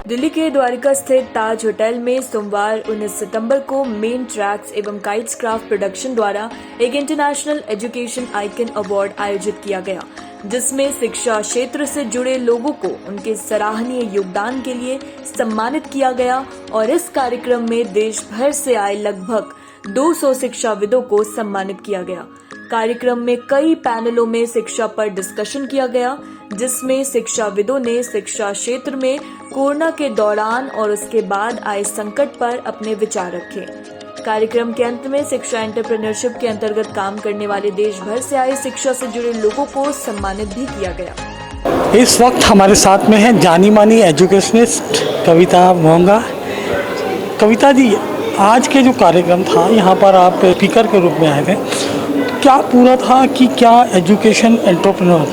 दिल्ली के द्वारिका स्थित ताज होटल में सोमवार 19 सितंबर को मेन ट्रैक्स एवं काइट्स क्राफ्ट प्रोडक्शन द्वारा एक इंटरनेशनल एजुकेशन आइकन अवार्ड आयोजित किया गया, जिसमें शिक्षा क्षेत्र से जुड़े लोगों को उनके सराहनीय योगदान के लिए सम्मानित किया गया और इस कार्यक्रम में देश भर से आए लगभग 200 शिक्षाविदों को सम्मानित किया गया। कार्यक्रम में कई पैनलों में शिक्षा पर डिस्कशन किया गया, जिसमें शिक्षाविदों ने शिक्षा क्षेत्र में कोरोना के दौरान और उसके बाद आए संकट पर अपने विचार रखे। कार्यक्रम के अंत में शिक्षा एंटरप्रेन्योरशिप के अंतर्गत काम करने वाले देश भर से आए शिक्षा से जुड़े लोगों को सम्मानित भी किया गया। इस वक्त हमारे साथ में है जानी मानी एजुकेशनिस्ट कविता मोहंगा। कविता जी, आज के जो कार्यक्रम था यहाँ पर आप स्पीकर के रूप में आए थे, क्या पूरा था कि क्या एजुकेशन एंटरप्रेन्योर,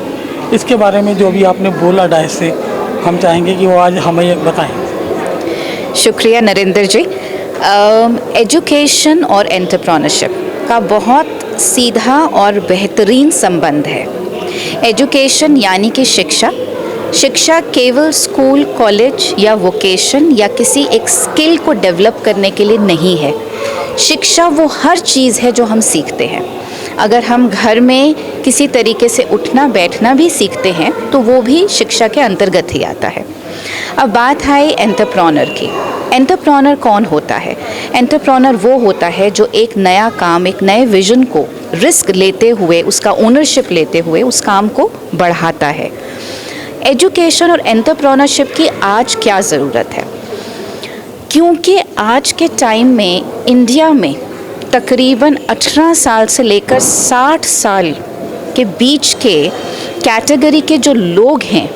इसके बारे में जो भी आपने बोला डायस से, हम चाहेंगे कि वो आज हमें बताएं। शुक्रिया नरेंद्र जी। एजुकेशन और एंटरप्रेन्योरशिप का बहुत सीधा और बेहतरीन संबंध है। एजुकेशन यानी कि शिक्षा केवल स्कूल, कॉलेज या वोकेशन या किसी एक स्किल को डेवलप करने के लिए नहीं है। शिक्षा वो हर चीज़ है जो हम सीखते हैं। अगर हम घर में किसी तरीके से उठना बैठना भी सीखते हैं तो वो भी शिक्षा के अंतर्गत ही आता है। अब बात आई एंटरप्रेन्योर की। एंटरप्रेन्योर कौन होता है? एंटरप्रेन्योर वो होता है जो एक नया काम, एक नए विजन को रिस्क लेते हुए, उसका ओनरशिप लेते हुए उस काम को बढ़ाता है। एजुकेशन और एंटरप्रेन्योरशिप की आज क्या ज़रूरत है? क्योंकि आज के टाइम में इंडिया में तकरीबन 18 साल से लेकर 60 साल के बीच के कैटेगरी के जो लोग हैं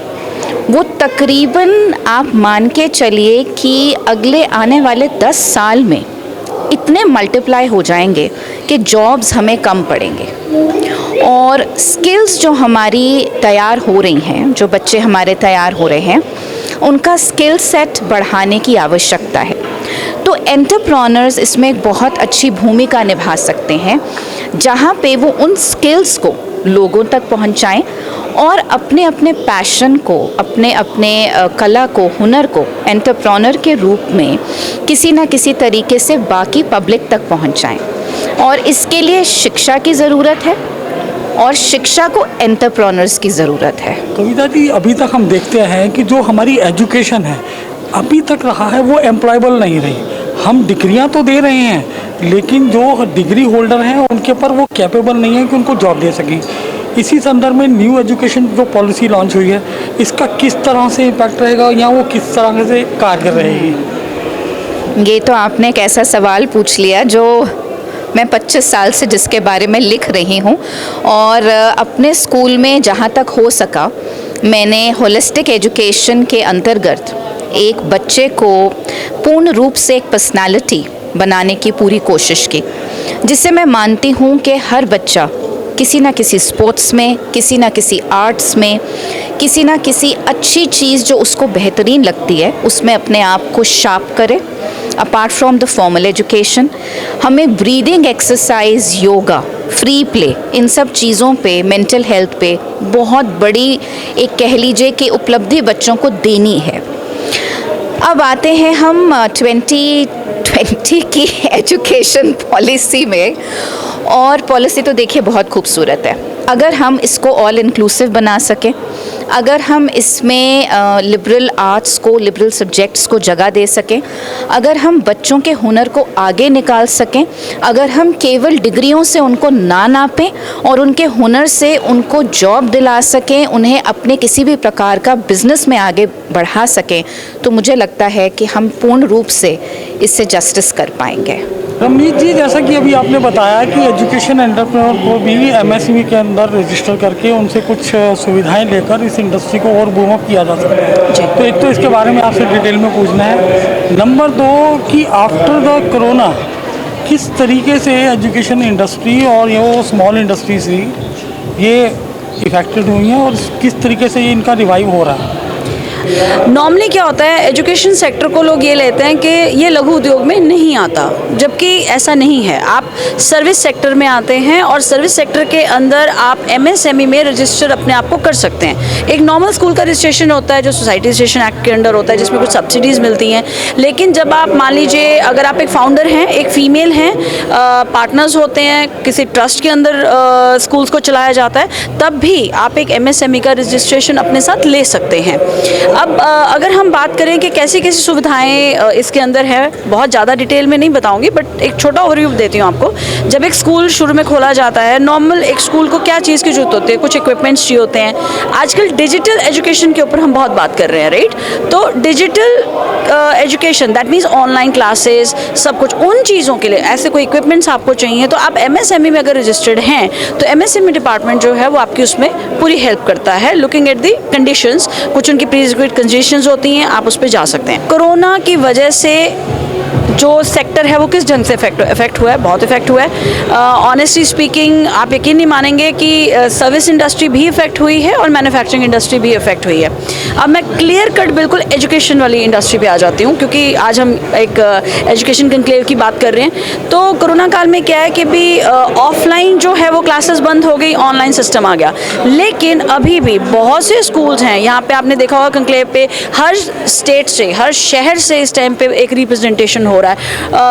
वो तकरीबन आप मान के चलिए कि अगले आने वाले 10 साल में इतने मल्टीप्लाई हो जाएंगे कि जॉब्स हमें कम पड़ेंगे और स्किल्स जो हमारी तैयार हो रही हैं, जो बच्चे हमारे तैयार हो रहे हैं, उनका स्किल सेट बढ़ाने की आवश्यकता है। तो एंटरप्रेन्योर्स इसमें एक बहुत अच्छी भूमिका निभा सकते हैं, जहाँ पे वो उन स्किल्स को लोगों तक पहुँचाएं और अपने अपने पैशन को, अपने अपने कला को, हुनर को एंटरप्रेन्योर के रूप में किसी न किसी तरीके से बाकी पब्लिक तक पहुँचाएं। और इसके लिए शिक्षा की ज़रूरत है और शिक्षा को एंटरप्रेन्योर्स की ज़रूरत है। कविता जी, अभी तक हम देखते हैं कि जो हमारी एजुकेशन है अभी तक रहा है वो एम्प्लॉयबल नहीं रही। हम डिग्रियां तो दे रहे हैं लेकिन जो डिग्री होल्डर हैं उनके पर वो कैपेबल नहीं है कि उनको जॉब दे सकें। इसी संदर्भ में न्यू एजुकेशन जो पॉलिसी लॉन्च हुई है, इसका किस तरह से इम्पैक्ट रहेगा या वो किस तरह से कार्य रहेगी? ये तो आपने एक ऐसा सवाल पूछ लिया जो मैं 25 साल से जिसके बारे में लिख रही हूँ और अपने स्कूल में जहाँ तक हो सका मैंने होलिस्टिक एजुकेशन के अंतर्गत एक बच्चे को पूर्ण रूप से एक पर्सनालिटी बनाने की पूरी कोशिश की, जिससे मैं मानती हूँ कि हर बच्चा किसी ना किसी स्पोर्ट्स में, किसी ना किसी आर्ट्स में, किसी ना किसी अच्छी चीज़ जो उसको बेहतरीन लगती है उसमें अपने आप को शार्प करे। Apart from the formal education, हमें breathing exercise, yoga, free play, इन सब चीज़ों पे, मेंटल हेल्थ पे बहुत बड़ी एक कह लीजिए कि उपलब्धि बच्चों को देनी है। अब आते हैं हम 2020 की एजुकेशन पॉलिसी में, और पॉलिसी तो देखिए बहुत खूबसूरत है। अगर हम इसको ऑल इंक्लूसिव बना सकें, अगर हम इसमें लिबरल आर्ट्स को, लिबरल सब्जेक्ट्स को जगह दे सकें, अगर हम बच्चों के हुनर को आगे निकाल सकें, अगर हम केवल डिग्रियों से उनको ना नापें और उनके हुनर से उनको जॉब दिला सकें, उन्हें अपने किसी भी प्रकार का बिजनेस में आगे बढ़ा सकें, तो मुझे लगता है कि हम पूर्ण रूप से इससे जस्टिस कर पाएंगे। रमनीत जी, जैसा कि अभी आपने बताया कि एजुकेशन एंटरप्रेन्योर को भी एमएसएमई के अंदर रजिस्टर करके उनसे कुछ सुविधाएं लेकर इस इंडस्ट्री को और बूम अप किया जा सकता है। तो एक तो इसके बारे में आपसे डिटेल में पूछना है। नंबर 2 कि आफ्टर द कोरोना किस तरीके से एजुकेशन इंडस्ट्री और ये स्मॉल इंडस्ट्रीज ये इफेक्टेड हुई हैं और किस तरीके से ये इनका रिवाइव हो रहा है? नॉर्मली क्या होता है, एजुकेशन सेक्टर को लोग ये लेते हैं कि ये लघु उद्योग में नहीं आता, जबकि ऐसा नहीं है। आप सर्विस सेक्टर में आते हैं और सर्विस सेक्टर के अंदर आप MSME में रजिस्टर अपने आप को कर सकते हैं। एक नॉर्मल स्कूल का रजिस्ट्रेशन होता है जो सोसाइटी रजिस्ट्रेशन एक्ट के अंडर होता है, जिसमें कुछ सब्सिडीज़ मिलती हैं। लेकिन जब आप मान लीजिए अगर आप एक फाउंडर हैं, एक फ़ीमेल हैं, पार्टनर्स होते हैं, किसी ट्रस्ट के अंदर स्कूल्स को चलाया जाता है, तब भी आप एक MSME का रजिस्ट्रेशन अपने साथ ले सकते हैं। अब अगर हम बात करें कि कैसी कैसी सुविधाएं इसके अंदर है, बहुत ज़्यादा डिटेल में नहीं बताऊंगी, बट एक छोटा ओवरव्यू देती हूँ आपको। जब एक स्कूल शुरू में खोला जाता है, नॉर्मल एक स्कूल को क्या चीज़ की जरूरत होती है, कुछ इक्विपमेंट्स चाहिए होते हैं। आजकल डिजिटल एजुकेशन के ऊपर हम बहुत बात कर रहे हैं, राइट? तो digital education that means online classes, सब कुछ, उन चीज़ों के लिए ऐसे कोई इक्विपमेंट्स आपको चाहिए तो आप MSME में अगर रजिस्टर्ड हैं तो MSME डिपार्टमेंट जो है वो आपकी उसमें पूरी हेल्प करता है। लुकिंग एट दी कंडीशंस, कुछ उनकी प्री रिक्विजिट कंडीशंस होती हैं, आप उस पर जा सकते हैं। कोरोना की वजह से जो सेक्टर है वो किस ढंग से इफेक्ट हुआ है, बहुत इफेक्ट हुआ है। ऑनेस्टली स्पीकिंग आप यकीन नहीं मानेंगे कि सर्विस इंडस्ट्री भी इफेक्ट हुई है और मैन्युफैक्चरिंग इंडस्ट्री भी इफेक्ट हुई है। अब मैं क्लियर कट बिल्कुल एजुकेशन वाली इंडस्ट्री पे आ जाती हूँ, क्योंकि आज हम एक एजुकेशन कंक्लेव की बात कर रहे हैं। तो कोरोना काल में क्या है कि भी ऑफलाइन जो है वो क्लासेस बंद हो गई, ऑनलाइन सिस्टम आ गया। लेकिन अभी भी बहुत से स्कूल्स हैं, यहाँ पे आपने देखा होगा कंक्लेव पे हर स्टेट से, हर शहर से इस टाइम पे एक रिप्रेजेंटेशन हो रहा है।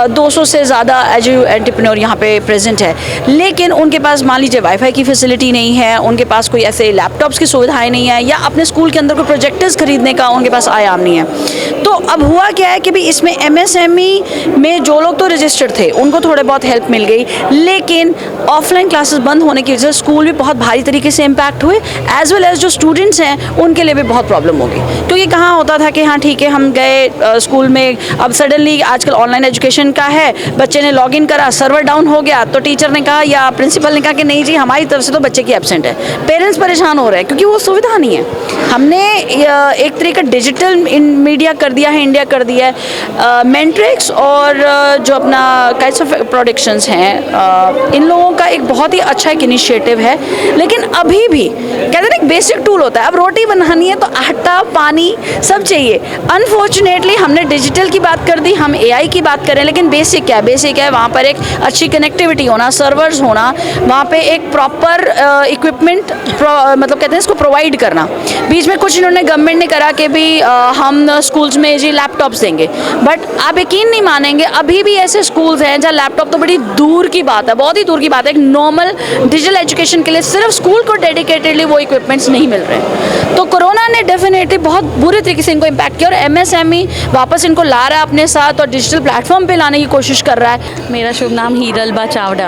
200 से ज़्यादा एंटरप्रेन्योर यहाँ पे प्रेजेंट है, लेकिन उनके पास मान लीजिए वाईफाई की फैसिलिटी नहीं है, उनके पास कोई ऐसे लैपटॉप्स की सुविधाएं नहीं है, या अपने स्कूल के अंदर कोई प्रोजेक्टर्स खरीदने का उनके पास आयाम नहीं है। तो अब हुआ क्या है कि भी इसमें MSME में जो लोग तो रजिस्टर्ड थे उनको थोड़े बहुत हेल्प मिल गई, लेकिन ऑफलाइन क्लासेस बंद होने की वजह से स्कूल भी बहुत भारी तरीके से इम्पैक्ट हुए, एज वेल एज जो स्टूडेंट्स हैं उनके लिए भी बहुत प्रॉब्लम होगी। क्योंकि कहाँ होता था कि हाँ ठीक है हम गए स्कूल में, अब सडनली आजकल ऑनलाइन एजुकेशन का है, बच्चे ने लॉगिन करा, सर्वर डाउन हो गया, तो टीचर ने कहा या प्रिंसिपल ने कहा कि नहीं जी हमारी तरफ से तो बच्चे की एब्सेंट है। पेरेंट्स परेशान हो रहे हैं क्योंकि वो सुविधा नहीं है। हमने एक तरीके का डिजिटल मीडिया कर दिया है, इंडिया कर दिया है। मेंट्रिक्स और जो अपना काइट्स ऑफ प्रोडक्शंस हैं, इन लोगों का एक बहुत ही अच्छा एक इनिशिएटिव है। लेकिन अभी भी कहते हैं ना एक बेसिक टूल होता है, अब रोटी बनानी है तो आटा पानी सब चाहिए। अनफॉर्चुनेटली हमने डिजिटल की बात कर दी, हम AI की बात करें, लेकिन बेसिक क्या है? बेसिक है वहाँ पर एक अच्छी कनेक्टिविटी होना, सर्वर्स होना, वहाँ पे एक प्रॉपर इक्विपमेंट मतलब कहते हैं इसको प्रोवाइड करना। बीच में कुछ इन्होंने गवर्नमेंट ने करा कि भी हम स्कूल्स में जी लैपटॉप्स देंगे, बट आप यकीन नहीं मानेंगे अभी भी ऐसे स्कूल्स हैं जहाँ लैपटॉप तो बड़ी दूर की बात है, बहुत ही दूर की बात है। एक नॉर्मल डिजिटल एजुकेशन के लिए सिर्फ स्कूल को डेडिकेटेडली वो इक्विपमेंट्स नहीं मिल रहे। तो कोरोना ने डेफिनेटली बहुत बुरे तरीके से इनको इम्पैक्ट किया, और MSME वापस इनको ला रहा है अपने साथ और डिजिटल प्लेटफॉर्म पे लाने की कोशिश कर रहा है। मेरा शुभ नाम हीरलबा चावड़ा।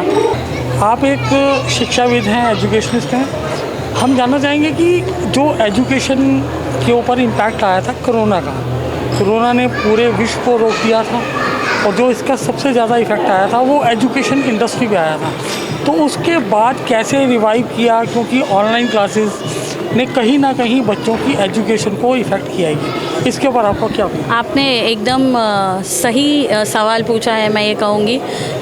आप एक शिक्षाविद हैं, एजुकेशनिस्ट हैं। हम जानना चाहेंगे कि जो एजुकेशन के ऊपर इम्पैक्ट आया था कोरोना का, कोरोना ने पूरे विश्व को रोक दिया था, और जो इसका सबसे ज़्यादा इफेक्ट आया था वो एजुकेशन इंडस्ट्री पे आया था। तो उसके बाद कैसे रिवाइव किया, क्योंकि ऑनलाइन क्लासेस ने कहीं ना कहीं बच्चों की एजुकेशन को इफ़ेक्ट किया है, इसके ऊपर आपका क्या? आपने एकदम सही सवाल पूछा है, मैं ये कहूँगी,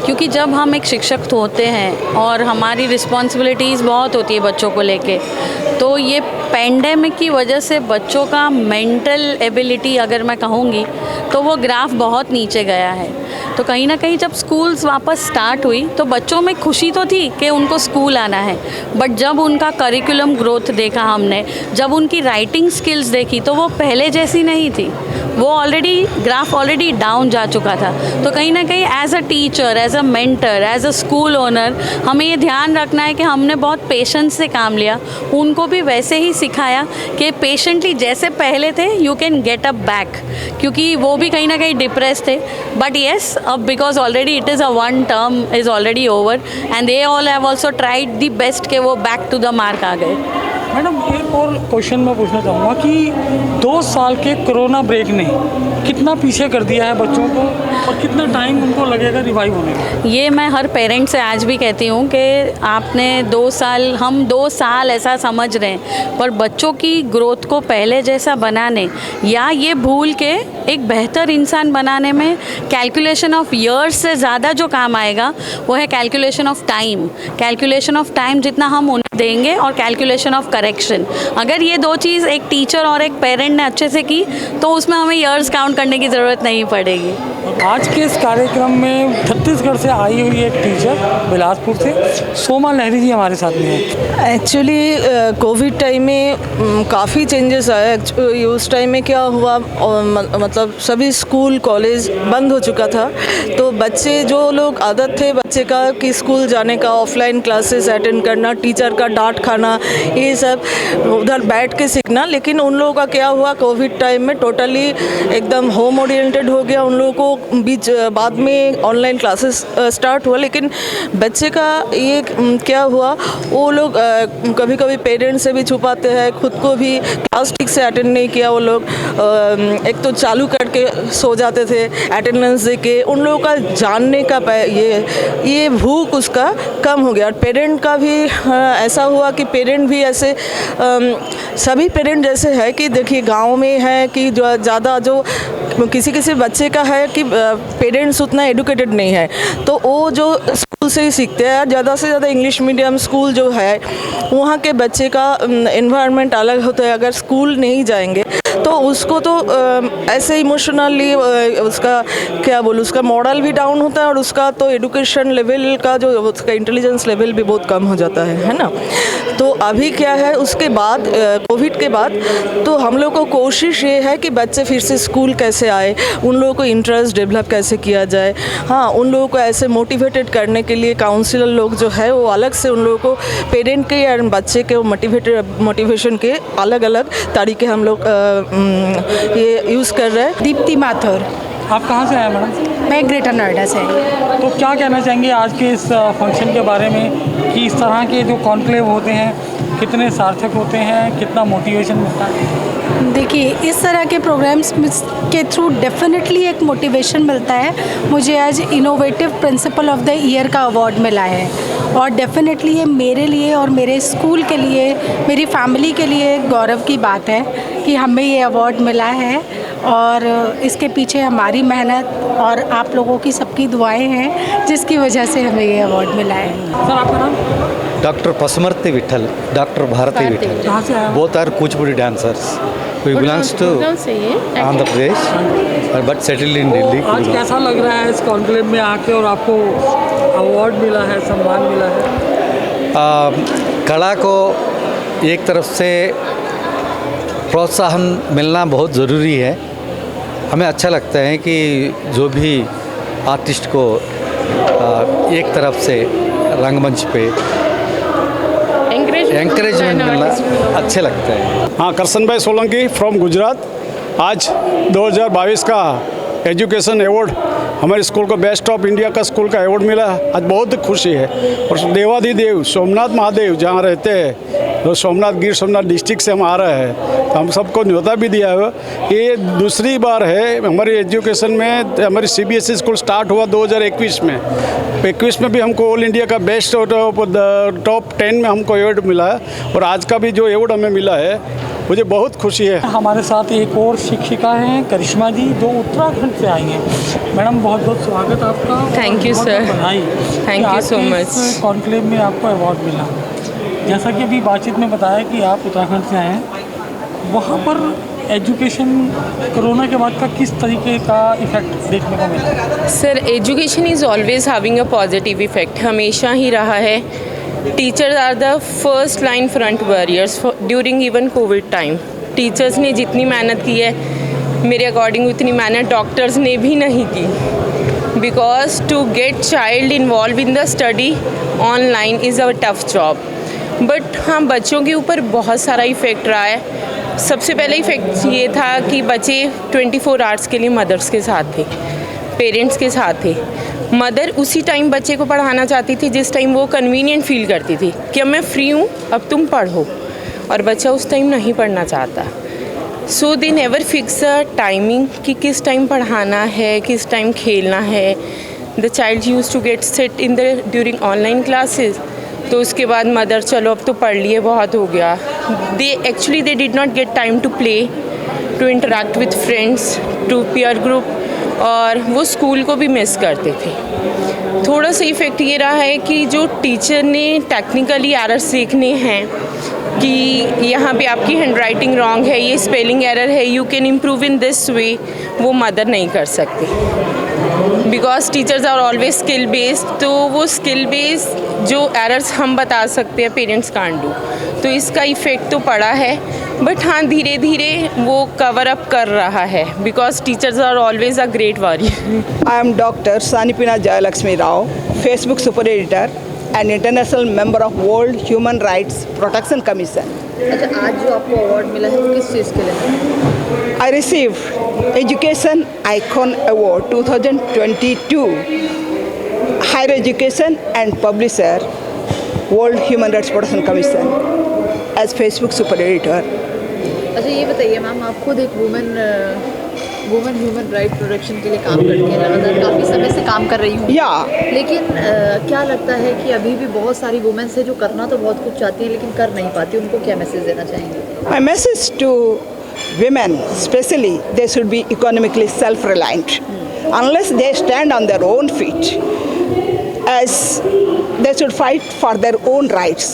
क्योंकि जब हम एक शिक्षक होते हैं और हमारी रिस्पॉन्सिबिलिटीज़ बहुत होती है बच्चों को लेके, तो ये पेंडेमिक की वजह से बच्चों का मेंटल एबिलिटी अगर मैं कहूँगी तो वो ग्राफ बहुत नीचे गया है। तो कहीं ना कहीं जब स्कूल्स वापस स्टार्ट हुई तो बच्चों में खुशी तो थी कि उनको स्कूल आना है, बट जब उनका करिकुलम ग्रोथ देखा हमने, जब उनकी राइटिंग स्किल्स देखी तो वो पहले जैसी नहीं थी, वो ग्राफ ऑलरेडी डाउन जा चुका था। तो कहीं ना कहीं as a teacher, as a mentor, as a school owner हमें ये ध्यान रखना है कि हमने बहुत पेशेंस से काम लिया, उनको भी वैसे ही सिखाया कि पेशेंटली जैसे पहले थे you can get up back, क्योंकि वो भी कहीं ना कहीं डिप्रेस थे। बट येस, अब because already it is a one term is already over and they all have also tried the best के वो बैक टू द मार्क आ गए। मैडम एक और क्वेश्चन मैं पूछना चाहूँगा कि 2 साल के कोरोना ब्रेक ने कितना पीछे कर दिया है बच्चों को, और कितना टाइम उनको लगेगा रिवाइव होने में? ये मैं हर पेरेंट्स से आज भी कहती हूँ कि आपने 2 साल, हम 2 साल ऐसा समझ रहे हैं, पर बच्चों की ग्रोथ को पहले जैसा बनाने या ये भूल के एक बेहतर इंसान बनाने में कैलकुलेशन ऑफ ईयर्स से ज़्यादा जो काम आएगा वो है calculation of time. Calculation of time जितना हम उन्हें देंगे और कैलकुलेशन ऑफ करेक्शन डायरेक्शन। अगर ये दो चीज़ एक टीचर और एक पेरेंट ने अच्छे से की तो उसमें हमें ईयर्स काउंट करने की ज़रूरत नहीं पड़ेगी। आज के इस कार्यक्रम में छत्तीसगढ़ से आई हुई एक टीचर बिलासपुर से सोमा लहरी जी हमारे साथ में है। एक्चुअली कोविड टाइम में काफ़ी चेंजेस आए। उस टाइम में क्या हुआ, मतलब सभी स्कूल कॉलेज बंद हो चुका था, तो बच्चे जो लोग आदत थे बच्चे का कि स्कूल जाने का, ऑफलाइन क्लासेस अटेंड करना, टीचर का डांट खाना, ये सब उधर बैठ के सीखना, लेकिन उन लोगों का क्या हुआ कोविड टाइम में टोटली एकदम होम ओरिएंटेड हो गया। उन लोगों को बीच बाद में ऑनलाइन क्लासेस स्टार्ट हुआ, लेकिन बच्चे का ये क्या हुआ, वो लोग कभी कभी पेरेंट्स से भी छुपाते हैं, खुद को भी क्लास ठीक से अटेंड नहीं किया वो लोग, एक तो चालू करके सो जाते थे अटेंडेंस दे के। उन लोगों का जानने का ये भूख उसका कम हो गया। और पेरेंट का भी ऐसा हुआ कि पेरेंट भी ऐसे सभी पेरेंट जैसे है कि देखिए गांव में है कि जो ज़्यादा जो किसी बच्चे का है कि पेरेंट्स उतना एडुकेटेड नहीं है, तो वो जो स्कूल से ही सीखते हैं। ज़्यादा से ज़्यादा इंग्लिश मीडियम स्कूल जो है वहाँ के बच्चे का एनवायरनमेंट अलग होता है। अगर स्कूल नहीं जाएंगे तो उसको तो ऐसे इमोशनली उसका क्या बोलूँ, उसका मॉरल भी डाउन होता है और उसका तो एडुकेशन लेवल का जो उसका इंटेलिजेंस लेवल भी बहुत कम हो जाता है ना। तो अभी क्या है, उसके बाद कोविड के बाद तो हम लोग को कोशिश ये है कि बच्चे फिर से स्कूल कैसे आए, उन लोगों को इंटरेस्ट डेवलप कैसे किया जाए। हाँ, उन लोगों को ऐसे मोटिवेटेड करने के लिए काउंसलर लोग जो है वो अलग से उन लोगों को पेरेंट के या बच्चे के मोटिवेशन के अलग अलग तरीके हम लोग ये यूज़ कर रहे हैं। दीप्ति माथुर। आप कहाँ से आए मैडम? मैं ग्रेटर नोएडा से। तो क्या कहना चाहेंगे आज के इस फंक्शन के बारे में कि इस तरह के जो कॉन्क्लेव होते हैं कितने सार्थक होते हैं, कितना मोटिवेशन मिलता है? देखिए, इस तरह के प्रोग्राम्स के थ्रू डेफिनेटली एक मोटिवेशन मिलता है। मुझे आज innovative principle of the year का अवार्ड मिला है और डेफिनेटली ये मेरे लिए और मेरे स्कूल के लिए, मेरी फैमिली के लिए गौरव की बात है कि हमें ये अवार्ड मिला है और इसके पीछे हमारी मेहनत और आप लोगों की सबकी दुआएं हैं जिसकी वजह से हमें ये अवार्ड मिला है। सर आपका नाम? Doctor Pasumarthi Vithal, doctor Bharathi Vithal. कहाँ से आए? Both are Kuchipudi dancers. We belongs to Andhra Pradesh, but settled in Delhi. आज कैसा लग रहा है इस कॉन्क्लेव में आके और आपको अवार्ड मिला है, सम्मान मिला है? कला को एक तरफ से प्रोत्साहन मिलना बहुत ज़रूरी है। हमें अच्छा लगता है कि जो भी आर्टिस्ट को एक तरफ से रंगमंच पे एंकरेजमेंट मिलना अच्छे लगता है। हाँ, करसन भाई सोलंकी फ्रॉम गुजरात। आज 2022 का एजुकेशन अवार्ड हमारे स्कूल को बेस्ट ऑफ इंडिया का स्कूल का अवार्ड मिला। आज बहुत खुशी है। और देवाधिदेव सोमनाथ महादेव जहाँ रहते हैं, तो सोमनाथ गिर सोमनाथ डिस्ट्रिक्ट से हम आ रहे हैं, तो हम सबको न्योता भी दिया है। ये दूसरी बार है हमारी एजुकेशन में। हमारी CBSE स्कूल स्टार्ट हुआ 2021 में। 21 में भी हमको ऑल इंडिया का बेस्ट टॉप 10 में हमको अवार्ड मिला है और आज का भी जो अवार्ड हमें मिला है मुझे बहुत खुशी है। हमारे साथ एक और शिक्षिका हैं करिश्मा जी, जो उत्तराखंड से आई हैं। मैडम बहुत बहुत स्वागत आपका। Thank you sir. Thank you so much. Conclave में आपको अवार्ड मिला। जैसा कि अभी बातचीत में बताया कि आप उत्तराखंड से आए हैं, वहाँ पर एजुकेशन कोरोना के बाद का किस तरीके का इफेक्ट देखने को मिला? Sir, education is always having a positive effect, हमेशा ही रहा है। Teachers are the first line front warriors during even COVID time. Teachers ने जितनी मेहनत की है, मेरे अकॉर्डिंग उतनी मेहनत डॉक्टर्स ने भी नहीं की, because to get child involve in the study online is a tough job. But हाँ, बच्चों के ऊपर बहुत सारा इफ़ेक्ट रहा है। सबसे पहले इफ़ेक्ट ये था कि बच्चे 24 आवर्स के लिए मदर्स के साथ थे, पेरेंट्स के साथ थे। मदर उसी टाइम बच्चे को पढ़ाना चाहती थी जिस टाइम वो कन्वीनियंट फील करती थी कि अब मैं फ्री हूँ, अब तुम पढ़ो, और बच्चा उस टाइम नहीं पढ़ना चाहता। So they never fix a timing कि किस टाइम पढ़ाना है, किस टाइम खेलना है। The child use to get set in the during online classes. तो उसके बाद मदर, चलो अब तो पढ़ लिए, बहुत हो गया। They did not get time to play, to interact with friends, to peer group, और वो स्कूल को भी मिस करते थे। थोड़ा सा इफ़ेक्ट ये रहा है कि जो टीचर ने टेक्निकली एरर्स सीखने हैं कि यहाँ पे आपकी हैंड राइटिंग रॉन्ग है, ये स्पेलिंग एरर है, you can improve in this way, वो मदर नहीं कर सकती। Because teachers are always skill based, तो वो स्किल बेस्ड जो एरर्स हम बता सकते हैं पेरेंट्स कांट डू, तो इसका इफ़ेक्ट तो पड़ा है। बट हाँ, धीरे धीरे वो कवर अप कर रहा है, because teachers are always a great warrior. I am Dr. Sanipina Jayalakshmi Rao, Facebook super editor and international member of World Human Rights Protection Commission. अच्छा, आज जो आपको अवार्ड मिला है वो किस चीज़ के लिए? I received Education Icon Award 2022, Higher Education and Publisher, World Human Rights Protection Commission, as Facebook super editor. अच्छा, ये बताइए मैम, आप खुद एक वुमेन ह्यूमन राइट प्रोटेक्शन के लिए काम करती हैं, लगातार काफ़ी समय से काम कर रही हूँ। लेकिन क्या लगता है कि अभी भी बहुत सारी वुमेन्स है जो करना तो बहुत कुछ चाहती हैं लेकिन कर नहीं पाती, उनको क्या मैसेज देना चाहेंगे? My message to women, especially, they should be economically self-reliant. Unless they stand on their own feet, as they should fight for their own rights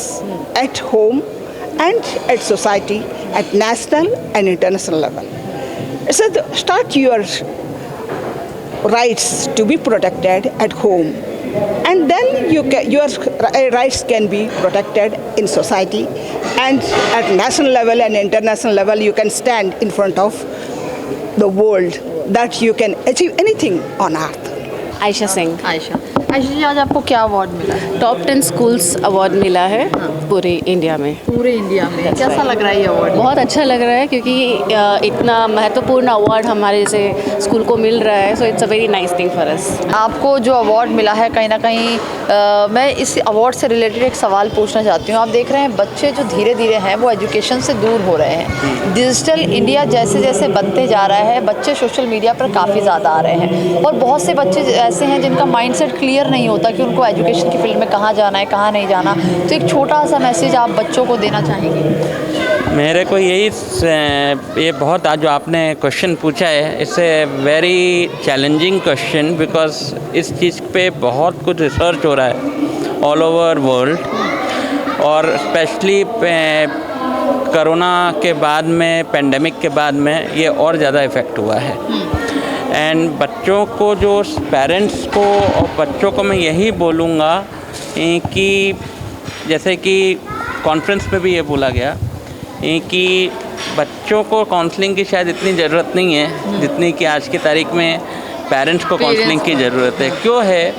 at home and at society, at national and international level. So start your rights to be protected at home, and then your rights can be protected in society, and at national level and international level you can stand in front of the world that you can achieve anything on earth. Ayesha Singh. Ayesha जी, आज आपको क्या award मिला है? Top 10 schools award मिला है पूरे India में। पूरे इंडिया में कैसा लग रहा है ये अवार्ड? बहुत अच्छा लग रहा है क्योंकि इतना महत्वपूर्ण अवार्ड हमारे जैसे स्कूल को मिल रहा है, so it's a very nice thing for us. आपको जो अवार्ड मिला है, कहीं ना कहीं मैं इस अवार्ड से रिलेटेड एक सवाल पूछना चाहती हूँ। आप देख रहे हैं बच्चे जो धीरे धीरे हैं वो एजुकेशन से दूर हो रहे हैं। डिजिटल इंडिया जैसे जैसे बनते जा रहा है, बच्चे सोशल मीडिया पर काफ़ी ज़्यादा आ रहे हैं, और बहुत से बच्चे ऐसे हैं जिनका माइंडसेट क्लियर नहीं होता कि उनको एजुकेशन की फील्ड में कहाँ जाना है, कहाँ नहीं जाना। तो एक छोटा सा मैसेज आप बच्चों को देना चाहेंगे? मेरे को ये बहुत आज जो आपने क्वेश्चन पूछा है, it's a very challenging question, because इस चीज़ पे बहुत कुछ रिसर्च हो रहा है ऑल ओवर वर्ल्ड, और स्पेशली कोरोना के बाद में, पेंडेमिक के बाद में ये और ज़्यादा इफ़ेक्ट हुआ है। एंड बच्चों को, जो पेरेंट्स को और बच्चों को मैं यही बोलूँगा कि जैसे कि कॉन्फ्रेंस में भी ये बोला गया कि बच्चों को काउंसलिंग की शायद इतनी ज़रूरत नहीं है जितनी कि आज की तारीख में पेरेंट्स को काउंसलिंग की ज़रूरत है। क्यों है?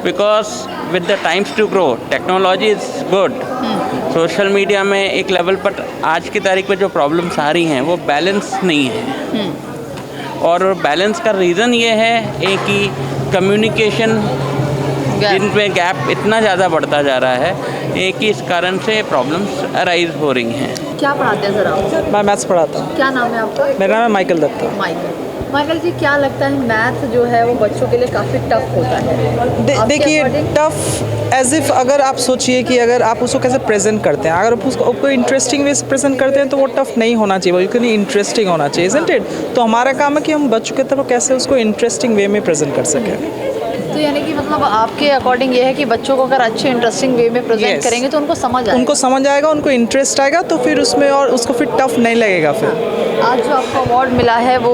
Because with the times to grow, technology is good. Social media में एक लेवल पर आज की तारीख में जो प्रॉब्लम्स आ रही हैं वो बैलेंस नहीं है, और बैलेंस का रीज़न ये है कि कम्युनिकेशन जिन पे गैप इतना ज़्यादा बढ़ता जा रहा है कि इस कारण से प्रॉब्लम्स अराइज हो रही हैं। क्या पढ़ाते हैं सर आप? मैं मैथ्स पढ़ाता हूँ। क्या नाम है आपका? मेरा नाम है माइकल दत्ता। माइकल जी, क्या लगता है मैथ जो है वो बच्चों के लिए काफ़ी टफ होता है? देखिए, टफ एज इफ़ अगर आप सोचिए कि अगर आप उसको कैसे प्रेजेंट करते हैं, अगर आप उसको इंटरेस्टिंग वे से प्रेजेंट करते हैं तो वो टफ नहीं होना चाहिए, बल्कि इंटरेस्टिंग होना चाहिए, इज़न्ट इट? तो हमारा काम है कि हम बच्चों की तरफ कैसे उसको इंटरेस्टिंग वे में प्रेजेंट कर सकें। तो यानी कि मतलब आपके अकॉर्डिंग ये है कि बच्चों को अगर अच्छे इंटरेस्टिंग वे में प्रेजेंट करेंगे तो उनको समझ आएगा, उनको इंटरेस्ट आएगा, तो फिर उसमें और उसको फिर टफ नहीं लगेगा। फिर आज जो आपको अवार्ड मिला है वो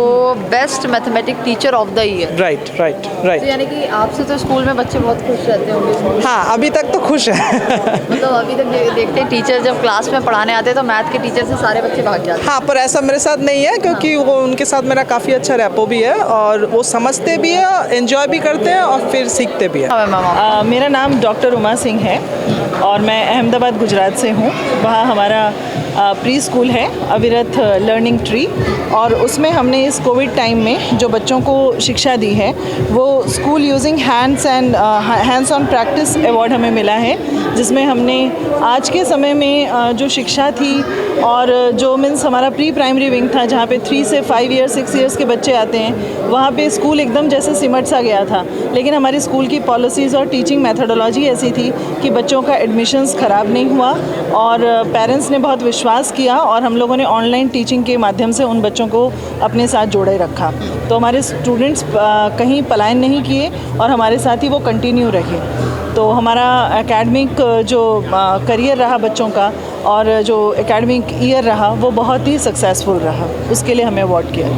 best mathematics teacher of the year. Right. तो यानी कि आपसे तो स्कूल में बच्चे बहुत खुश रहते होंगे? हाँ, अभी तक तो खुश है। मतलब अभी तक देखते हैं टीचर जब क्लास में पढ़ाने आते हैं तो मैथ के टीचर से सारे बच्चे भाग जाते हैं। हाँ, पर ऐसा मेरे साथ नहीं है, क्योंकि वो उनके साथ मेरा काफ़ी अच्छा रैपो भी है, और वो समझते भी है, एंजॉय भी करते हैं और फिर सीखते भी है। मेरा नाम डॉक्टर उमा सिंह है और मैं अहमदाबाद गुजरात से हूँ। वहाँ हमारा प्री स्कूल है अविरत लर्निंग ट्री, और उसमें हमने इस कोविड टाइम में जो बच्चों को शिक्षा दी है वो school using hands on practice award हमें मिला है, जिसमें हमने आज के समय में जो शिक्षा थी और जो मीन्स हमारा प्री प्राइमरी विंग था जहाँ पे 3 से 5 ईयर्स 6 ईयर्स के बच्चे आते हैं, वहाँ पे स्कूल एकदम जैसे सिमट सा गया था। लेकिन हमारी स्कूल की पॉलिसीज़ और टीचिंग मेथोडोलॉजी ऐसी थी कि बच्चों का एडमिशन्स ख़राब नहीं हुआ, और पेरेंट्स ने बहुत विश्वास किया, और हम लोगों ने ऑनलाइन टीचिंग के माध्यम से उन बच्चों को अपने साथ जोड़े रखा। तो हमारे स्टूडेंट्स कहीं पलायन नहीं किए और हमारे साथ ही वो कंटिन्यू रहे। तो हमारा एकेडमिक जो करियर रहा बच्चों का और जो एकेडमिक ईयर रहा वो बहुत ही सक्सेसफुल रहा, उसके लिए हमें अवार्ड किया।